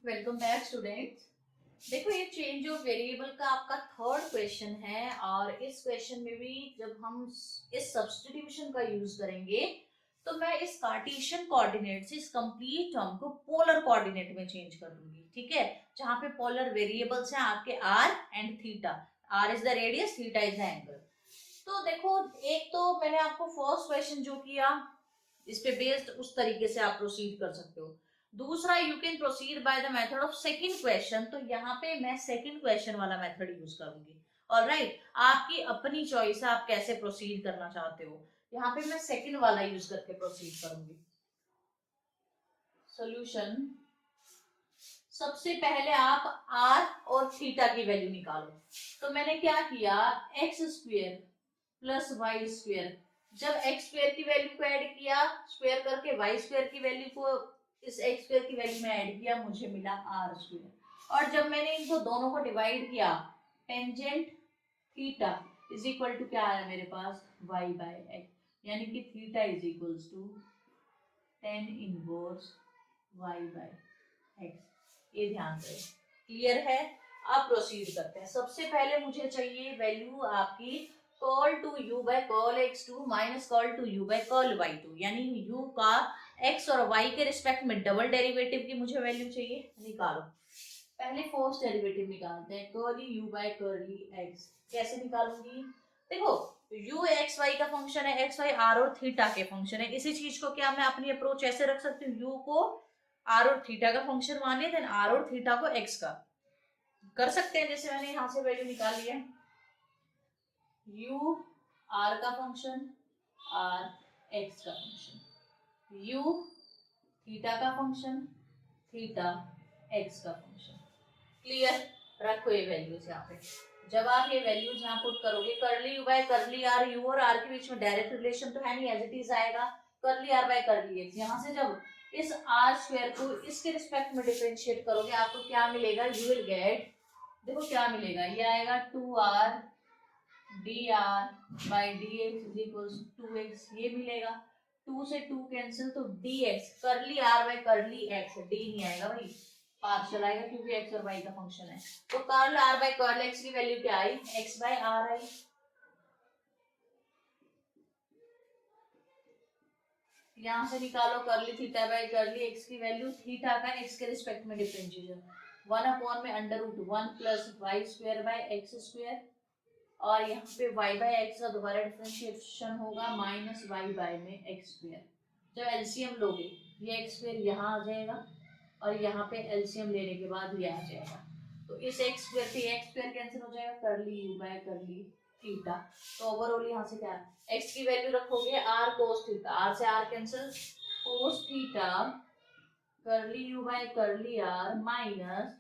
Welcome back students. देखो ये change of variable का आपका थर्ड क्वेश्चन है और इस क्वेश्चन में भी जब हम इस सब्स्टिट्यूशन का यूज करेंगे तो मैं इस कार्टेशियन कोऑर्डिनेट से इस कंप्लीट टर्म को पोलर कोऑर्डिनेट में चेंज कर दूंगी। ठीक है, जहां पे पोलर वेरिएबल्स हैं आपके r and theta. R is the radius, theta is the angle. तो देखो, एक तो मैंने आपको फर्स्ट क्वेश्चन जो किया इस पे बेस्ड उस तरीके से आप प्रोसीड कर सकते हो। दूसरा, you can proceed by the method of second question. तो यहाँ पे मैं सेकंड क्वेश्चन वाला मेथड यूज करूंगी। ऑलराइट, आपकी अपनी चॉइस है, आप कैसे प्रोसीड करना चाहते हो। यहाँ पे मैं सेकंड वाला यूज करके प्रोसीड करूंगी। सॉल्यूशन, सबसे पहले आप आर और थीटा की वैल्यू निकालो। तो मैंने क्या किया, x square plus y square, जब एक्स स्क्वेयर की वैल्यू को ऐड किया स्क्वेयर करके, वाई स्क्वेयर की वैल्यू को इस एक्स स्क्वेयर की वैल्यू में ऐड किया, मुझे मिला आर स्क्वेयर। और जब मैंने इनको दोनों को डिवाइड किया, tangent theta is equal to क्या आया मेरे पास, वाई बाय एक्स, यानी कि theta is equals to tan inverse y by x. ये ध्यान रहे, क्लियर है। अब प्रोसीड करते हैं। सबसे पहले मुझे चाहिए वैल्यू आपकी curl two u by curl x two minus curl two u by curl y two, यानी यू का एक्स और वाई के रिस्पेक्ट में डबल डेरिवेटिव की मुझे वैल्यू चाहिए। निकालो, पहले फर्स्ट डेरिवेटिव निकालते हैं, curly u by curly x. कैसे निकालूंगी, देखो u एक्स वाई का फंक्शन है, एक्स वाई आर और थीटा के फंक्शन है। इसी चीज को क्या मैं अपनी अप्रोच ऐसे रख सकती हूँ, u को आर और थीटा का फंक्शन मानिए, देन आर और थीटा को एक्स का कर सकते हैं। जैसे मैंने यहां से वैल्यू निकाल लिया, u आर का फंक्शन, आर एक्स का फंक्शन, u थीटा का फंक्शन, थीटा एक्स का फंक्शन। क्लियर, रखो ये वैल्यूज यहाँ पे। जब आप ये वैल्यूज यहाँ पुट करोगे, curly you by curly r, u और आर के बीच में डायरेक्ट रिलेशन तो है नहीं, एज इट इज आएगा करली आर बाय करली एक्स। यहाँ से जब इस आर स्क्वायर को इसके रिस्पेक्ट में डिफरेंशिएट करोगे, आपको क्या मिलेगा, यू विल गेट, देखो क्या मिलेगा, ये आएगा 2r dr by dx is equals 2x, ये मिलेगा। 2 से 2 कैंसिल, तो dx करली r by curly x, d नहीं आएगा भाई, पार्शियल आएगा क्योंकि x और y का फंक्शन है। तो curl r by curl x की वैल्यू क्या आई, x बाई r आई। यहां से निकालो curly theta by curly x की वैल्यू, थीटा का x के रिस्पेक्ट में डिफरेंशिएशन, 1 अपॉन में under root 1 plus Y square by x square, और यहाँ पे y बाई एक्स का दोबारा डिफरेंशिएशन होगा माइनस वाई बाई में एक्स स्क्वायर। जब एलसीएम लोगे, ये एक्स स्क्वायर यहाँ आ जाएगा और यहाँ पे एलसीएम लेने के बाद ये आ जाएगा। तो इस एक्स स्क्वायर से एक्स स्क्वायर कैंसिल हो जाएगा, curly you by curly theta. तो ओवरऑल यहाँ से क्या, एक्स की वैल्यू रखोगे आर कोस थीटा, आर से R cancel, cos theta curly you by curly are minus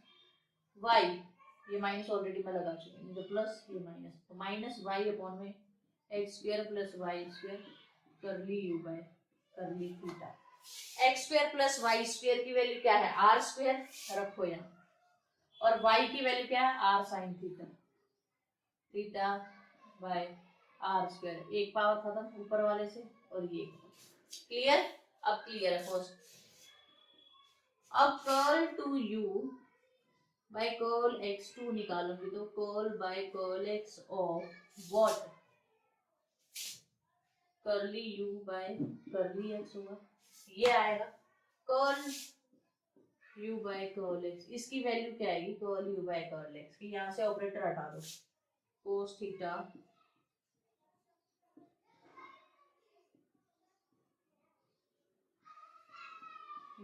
Y, ये माइनस ऑलरेडी मैं लगा चुकी हूँ, तो प्लस ये माइनस, तो माइनस वाई अपॉन में X square plus Y square curly you by curly theta. X square plus Y square की वैल्यू क्या है, आर स्क्वायर, रखो यहाँ, और वाई की वैल्यू क्या है, r sine theta, theta by r square, एक पावर खत्म ऊपर वाले से और ये क्लियर। अब क्लियर है फर्स्ट। अब curl two u by curl x2 निकालूंगी, तो curl by curl x of what, curly u by curly x होगा, ये आएगा curl u by curl x। इसकी वैल्यू क्या आएगी, curl u by curl x की, यहाँ से ऑपरेटर हटा दो, कोस थीटा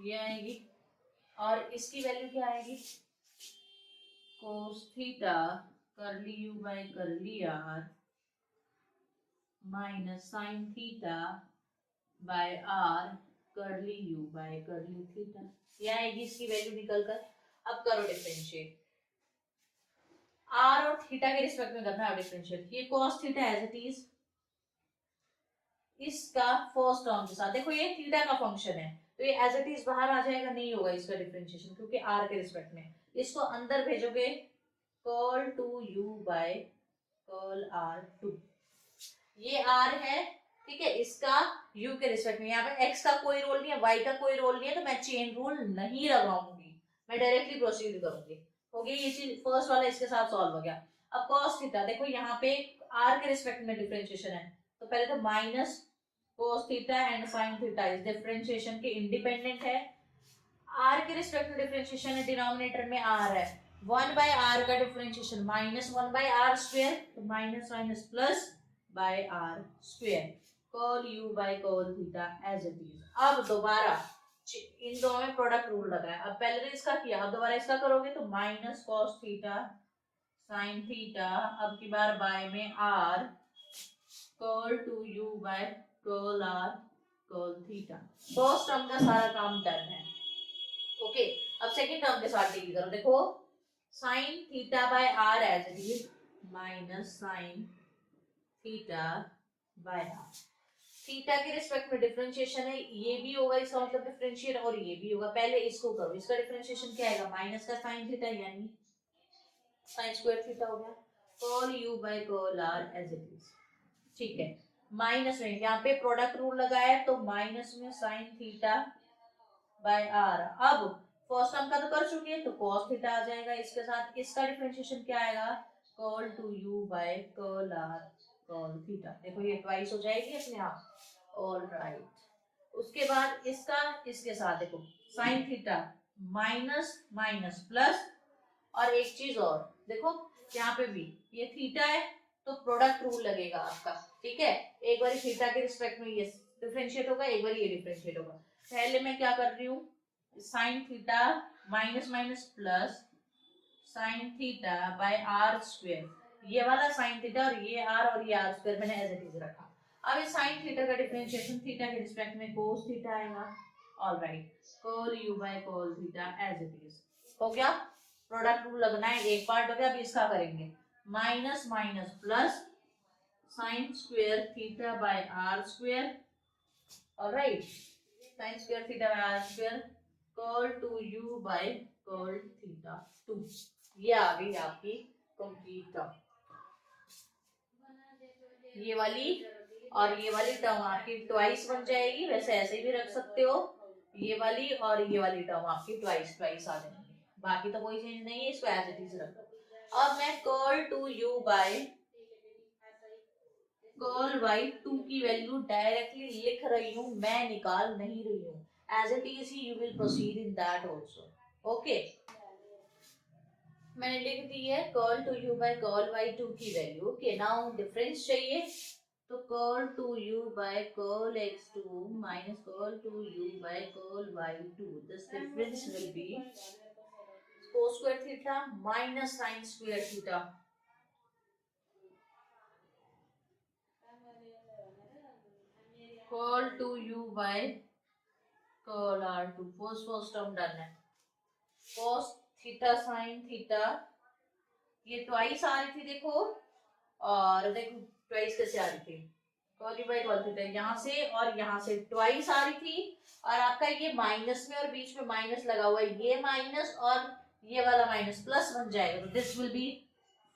ये आएगी, और इसकी वैल्यू क्या आएगी, cos theta curly you by curly are minus sine theta by r curly you by curly theta, ये आएगी इसकी वैल्यू निकल कर। अब करो डिफरेंशिएट, आर और थीटा के रिस्पेक्ट में करना है डिफरेंशिएट। ये cos theta as it is इसका फर्स्ट टर्म के साथ, देखो ये थीटा का फंक्शन है तो ये एज इट इज बाहर आ जाएगा, नहीं होगा इसका डिफरेंशिएशन क्योंकि आर के रिस्पेक्ट में। इसको अंदर भेजोगे, curl two u by curl r two, ये आर है, ठीक है, इसका u के रिस्पेक्ट में, यहाँ पे x का कोई रोल नहीं है, y का कोई रोल नहीं है, तो मैं चेन रूल नहीं लगाऊंगी, मैं डायरेक्टली प्रोसीड करूंगी। हो गया ये चीज, फर्स्ट वाला इसके साथ सॉल्व हो गया। अब cos थीटा देखो यहाँ पे r के रिस्पेक्ट में डिफरेंशिएशन है, तो पहले तो minus cos theta and sin theta इस डिफरेंशिएशन के इंडिपेंडेंट है। r के रिस्पेक्ट में डिफरेंशिएशन है, डिनोमिनेटर में r है, 1/r का डिफरेंशिएशन माइनस 1/r², तो minus minus plus by r square, col u by col theta as it is. अब दोबारा इन दोनों में प्रोडक्ट रूल लगा है, अब पहले तो इसका किया, अब दोबारा इसका करोगे तो minus cos theta sin theta, अब की बार बाय में r, col 2u by col r col theta. First term का सारा काम डन है। ओके, अब सेकंड टर्म के साथ डील करो। देखो sin theta by r as it is minus sin theta by r। Theta के रिस्पेक्ट में डिफरेंशिएशन है, ये भी होगा इसका मतलब डिफरेंशिएट, और ये भी होगा। पहले इसको करो, इसका डिफरेंशिएशन क्या आएगा, माइनस का sin थीटा यानी sin स्क्वायर थीटा हो गया, col u by col r as it is. ठीक है, माइनस में यहाँ पे प्रोडक्ट रूल लगाया है, तो माइनस में sin थीटा बाय r। अब फर्स्ट टर्म का तो कर चुके हैं, तो cos थीटा आ जाएगा इसके साथ, इसका डिफरेंशिएशन क्या आएगा, col 2u by col r col theta. देखो ये ट्वाइस हो जाएगी अपने आप, ऑल राइट। उसके बाद इसका इसके साथ देखो sin theta minus minus plus, और एक चीज और देखो यहाँ पे भी ये थीटा है, तो प्रोडक्ट रूल लगेगा आपका। ठीक है, एक बार थीटा के रिस्पेक्ट में ये डिफरेंशिएट होगा, एक बार ये डिफरेंशिएट होगा। पहले मैं क्या कर रही हूँ, sin theta minus minus plus sin theta by r square, ये वाला sin थीटा और ये r स्क्वायर मैंने एज इट इज रखा। अब इस sin थीटा का डिफरेंशिएशन थीटा के रिस्पेक्ट में cos थीटा आएगा, alright, col u by col theta as it is. हो गया, प्रोडक्ट रूल लगना है, एक पार्ट हो गया। अब इसका करेंगे minus minus plus sin square theta by r square, alright, sin square theta by r square, col 2u by col theta 2। ये आ गई आपकी कंप्लीट टर्म, ये वाली और ये वाली टर्म आपकी ट्वाइस बन जाएगी। वैसे ऐसे भी रख सकते हो, ये वाली और ये वाली टर्म आपकी ट्वाइस ट्वाइस आ जाएंगी, बाकी तो कोई चेंज नहीं है, इसको एज इट इज रखो। अब मैं col 2u by col y 2 की वैल्यू डायरेक्टली लिख रही हूँ, मैं निकाल नहीं रही हूँ, एज इट इज ही you will proceed in that also. Okay, मैंने लिख दी है col 2u by col y 2 की वैल्यू। ओके, नाउ डिफरेंस चाहिए, तो col 2u by col x2 minus col 2u by col y2, this difference will be cos square theta minus sin square theta, col 2u by col r2। First term done है, cos theta sin theta, ये twice आ रही थी देखो, और देखो twice कैसे आ रही थी, col u by col theta यहाँ से और यहाँ से ट्वाइस आ रही थी, और आपका ये माइनस में और बीच में माइनस लगा हुआ है, ये माइनस और ये वाला माइनस प्लस बन जाएगा, तो this will be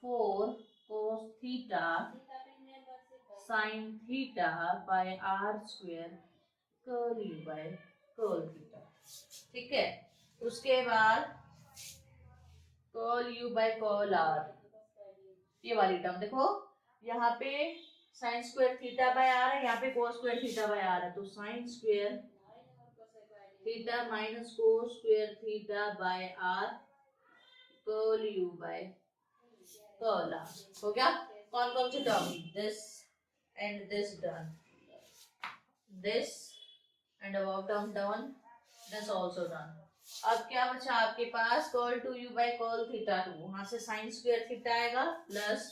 4 cos theta sin theta by r square col u by col theta. ठीक है, उसके बाद col u by col r, ये वाली टर्म देखो, यहाँ पे sin square theta by r है, यहाँ पे cos square theta by r है, तो sin square theta minus cos square theta by r col u by col r। हो गया, कौन कौन सी term, this and this done, this and above term done, this also done। अब क्या बचा आपके पास, col 2u by col theta 2, वहां से sin स्क्वायर थीटा आएगा plus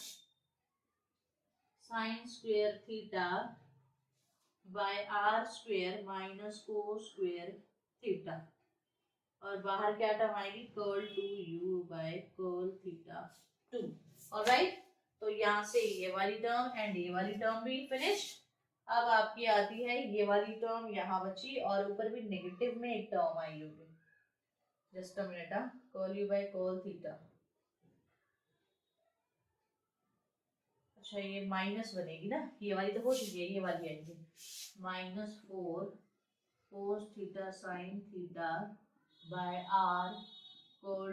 sin square theta by r square minus cos square theta, और बाहर क्या टर्म आएगी, col 2u by col theta 2। Alright, तो यहाँ से ये वाली टर्म एंड ये वाली टर्म भी फिनिश्ड। अब आपकी आती है ये वाली टर्म, यहाँ बची, और ऊपर भी नेगेटिव में एक टर्म आई होगी, just a minute, col u by col theta, अच्छा ये माइनस बनेगी ना, ये वाली तो हो चुकी है, ये वाली आएगी minus 4 cos theta sin theta by r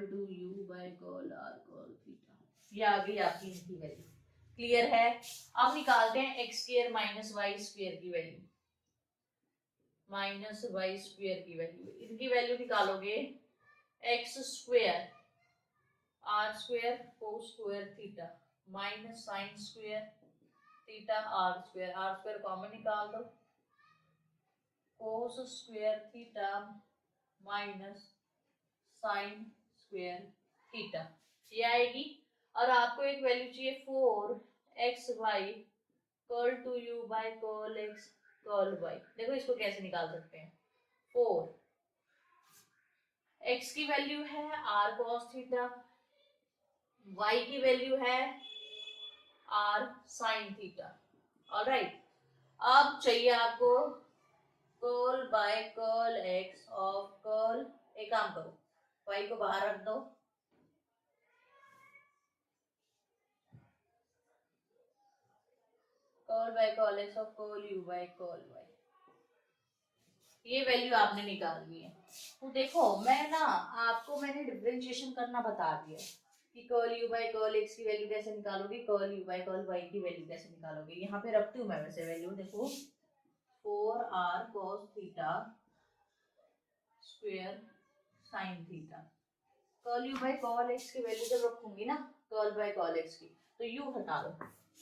two u by curl r curl theta. ये आ गई आपकी इनकी वैल्यू। क्लियर है? अब निकालते हैं x square minus y square की वैल्यू, माइनस वाई स्क्वायर की वैल्यू। इनकी वैल्यू निकालोगे x square r square cos square theta minus sine square theta r square common निकाल दो, cos square theta minus sine square theta, ये आएगी। और आपको एक वैल्यू चाहिए 4xy curl two u by curl x curl y। देखो इसको कैसे निकाल सकते हैं। 4 x की वैल्यू है r cos थीटा, y की वैल्यू है r sin थीटा। ऑलराइट, अब चाहिए आपको curl by curl x of curl. एक काम करो, y को बाहर रख दो, curl by curl x of curl u by curl y। ये वैल्यू आपने निकालनी है। तो देखो मैंने डिफरेंशिएशन करना बता दिया कि curl u by curl x की वैल्यू कैसे निकालोगे, curl u by curl y की वैल्यू कैसे निकालोगे। यहाँ पे रखती हूँ मैं वैसे वैल्यू, देखो 4r cos theta square sin theta. Curl u by curl x की वैल्यू जब रखूंगी ना कर्ल बाय कर्ल x की, तो u हटा लो,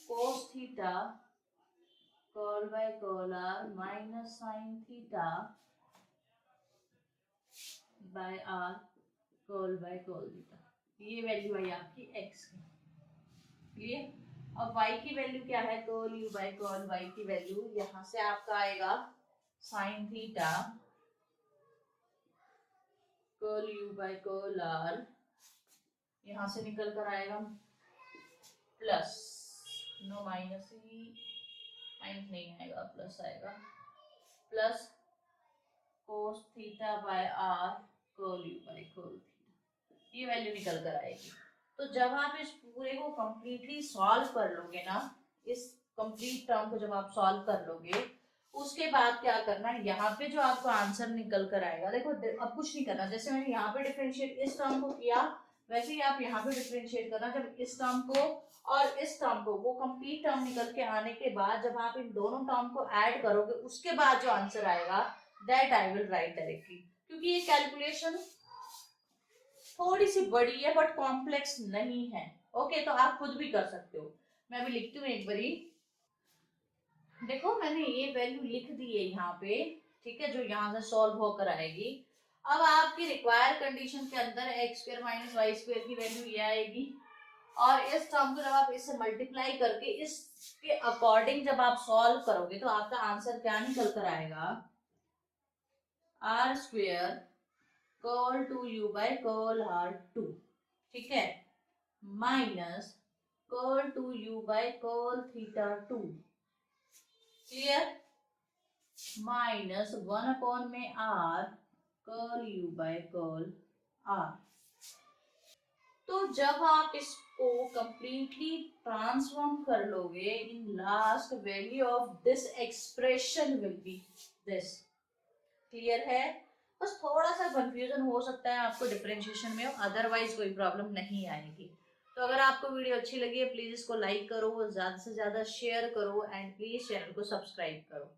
cos theta curl by curl r minus sine theta by r curl by curl theta. ये value आई आपकी x की। क्लियर? अब y की वैल्यू क्या है, curl u by curl y की वैल्यू यहां से आपका आएगा sine theta curl u by curl r, यहां से निकल कर आएगा प्लस, नो माइनस ही, माइनस नहीं आएगा प्लस आएगा, plus cos theta by r curl u by curl theta. ये वैल्यू निकल कर आएगी। तो जब आप इस पूरे को कंप्लीटली सॉल्व कर लोगे ना, इस कंप्लीट टर्म को जब आप सॉल्व कर लोगे, उसके बाद क्या करना है, यहाँ पे जो आपको आंसर निकल कर आएगा, देखो अब कुछ नहीं करना, जैसे मैंने यहाँ पे डिफरेंशिएट इस टर्म को किया वैसे ही आप यहाँ पे डिफरेंशिएट करना। जब इस टर्म को और इस टर्म को, वो कंप्लीट टर्म निकल के आने के बाद जब आप इन दोनों टर्म को ऐड करोगे, उसके बाद जो आंसर आएगा that I will write directly. क्योंकि ये कैलकुलेशन थोड़ी सी बड़ी है बट कॉम्प्लेक्स नहीं है। ओके, तो आप खुद भी कर सकते हो। मैं भी लिखती हूँ एक बारी। देखो मैंने ये वैल्यू लिख दी है यहाँ पे, ठीक है, जो यहाँ से सॉल्व होकर आएगी। अब आपकी रिक्वायर कंडीशन के अंदर x square minus y square की वैल्यू ये आएगी, और इस टर्म को जब आप इससे मल्टीप्लाई करके इसके अकॉर्डिंग जब आप सॉल्व करोगे तो आपका आंसर क्या निकल कर आएगा, r square curl two u by curl r two, ठीक है, minus curl two u by curl theta two. Clear? Minus 1 में r curl u by curl r. तो जब आप इसको कंप्लीटली ट्रांसफॉर्म कर लोगे, in last value of this expression will be this. Clear है? बस थोड़ा सा कंफ्यूजन हो सकता है आपको डिफरेंशिएशन में, अदरवाइज कोई प्रॉब्लम नहीं आएगी। तो अगर आपको वीडियो अच्छी लगी है प्लीज इसको लाइक करो, ज्यादा से ज्यादा शेयर करो, एंड प्लीज चैनल को सब्सक्राइब करो।